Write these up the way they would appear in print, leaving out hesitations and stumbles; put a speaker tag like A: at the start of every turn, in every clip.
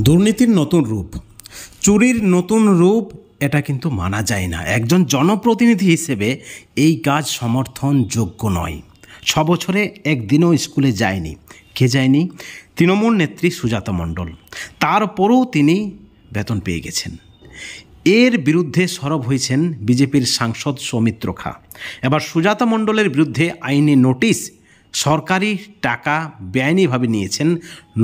A: দুর্নীতির নতুন রূপ, চুরির নতুন রূপ, এটা কিন্তু মানা যায় না। একজন জনপ্রতিনিধি হিসেবে এই কাজ সমর্থনযোগ্য নয়। 6 বছরে একদিনও স্কুলে যায়নি। কে যায়নি? তৃণমূল নেত্রী সুজাতা মণ্ডল। তারপরেও তিনি বেতন পেয়ে গেছেন। এর বিরুদ্ধে সরব হয়েছেন বিজেপির সাংসদ সৌমিত্র খা। এবার সুজাতা মণ্ডলের বিরুদ্ধে আইনি নোটিশ, সরকারি টাকা বেআইনিভাবে নিয়েছেন,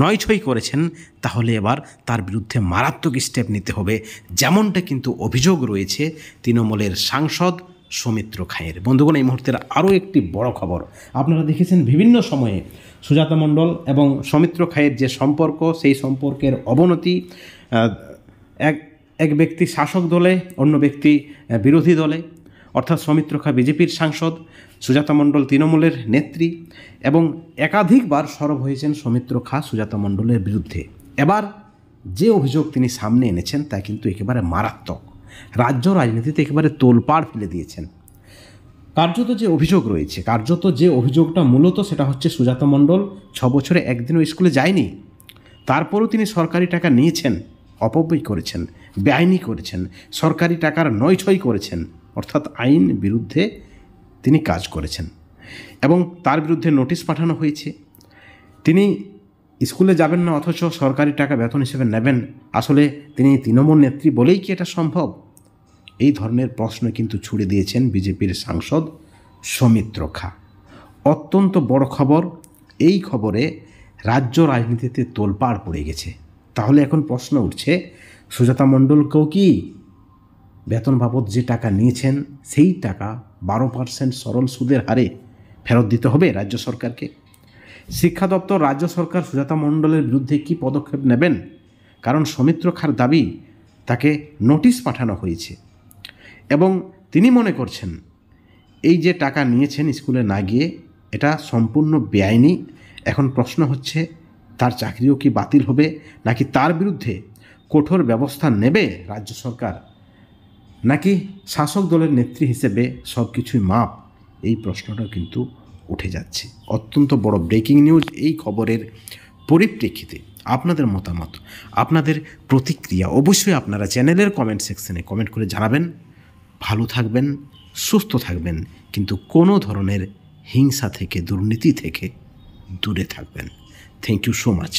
A: নয়ছই করেছেন, তাহলে এবার তার বিরুদ্ধে মারাত্মক স্টেপ নিতে হবে, যেমনটা কিন্তু অভিযোগ রয়েছে তৃণমূলের সাংসদ সৌমিত্র খায়ের। বন্ধুগণ, এই মুহূর্তের আরও একটি বড় খবর। আপনারা দেখেছেন বিভিন্ন সময়ে সুজাতা মণ্ডল এবং সৌমিত্র খায়ের যে সম্পর্ক, সেই সম্পর্কের অবনতি। এক ব্যক্তি শাসক দলে, অন্য ব্যক্তি বিরোধী দলে, অর্থাৎ সৌমিত্র খা বিজেপির সাংসদ, সুজাতা মণ্ডল তৃণমূলের নেত্রী, এবং একাধিকবার সরব হয়েছেন সৌমিত্র খা সুজাতা মণ্ডলের বিরুদ্ধে। এবার যে অভিযোগ তিনি সামনে এনেছেন তা কিন্তু একেবারে মারাত্মক। রাজ্য রাজনীতিতে একেবারে তোলপাড় ফেলে দিয়েছেন। কার্যত যে অভিযোগটা মূলত সেটা হচ্ছে সুজাতা মণ্ডল 6 বছরে একদিনও স্কুলে যায়নি। তারপরও তিনি সরকারি টাকা নিয়েছেন, অপব্যয় করেছেন, বেআইনি করেছেন, সরকারি টাকার নয়ছই করেছেন, অর্থাৎ আইন বিরুদ্ধে তিনি কাজ করেছেন এবং তার বিরুদ্ধে নোটিশ পাঠানো হয়েছে। তিনি স্কুলে যাবেন না অথচ সরকারি টাকা বেতন হিসেবে নেবেন। আসলে তিনি তৃণমূল নেত্রী বলেই কি এটা সম্ভব? এই ধরনের প্রশ্ন কিন্তু ছুড়ে দিয়েছেন বিজেপির সাংসদ সৌমিত্র খা। অত্যন্ত বড় খবর। এই খবরে রাজ্য রাজনীতিতে তোলপাড় পড়ে গেছে। তাহলে এখন প্রশ্ন উঠছে, সুজাতা মণ্ডলকেও কি বেতন বাবদ যে টাকা নিয়েছেন সেই টাকা 12% সরল সুদের হারে ফেরত দিতে হবে রাজ্য সরকারকে? শিক্ষা দপ্তর, রাজ্য সরকার সুজাতা মণ্ডলের বিরুদ্ধে কি পদক্ষেপ নেবেন? কারণ সৌমিত্র খার দাবি তাকে নোটিশ পাঠানো হয়েছে এবং তিনি মনে করছেন এই যে টাকা নিয়েছেন স্কুলে না গিয়ে, এটা সম্পূর্ণ বেআইনি। এখন প্রশ্ন হচ্ছে, তার চাকরিও কি বাতিল হবে, নাকি তার বিরুদ্ধে কঠোর ব্যবস্থা নেবে রাজ্য সরকার, নাকি শাসক দলের নেত্রী হিসেবে সব কিছুই মাপ? এই প্রশ্নটা কিন্তু উঠে যাচ্ছে। অত্যন্ত বড় ব্রেকিং নিউজ। এই খবরের পরিপ্রেক্ষিতে আপনাদের মতামত, আপনাদের প্রতিক্রিয়া অবশ্যই আপনারা চ্যানেলের কমেন্ট সেকশনে কমেন্ট করে জানাবেন। ভালো থাকবেন, সুস্থ থাকবেন, কিন্তু কোনো ধরনের হিংসা থেকে, দুর্নীতি থেকে দূরে থাকবেন। Thank you so much.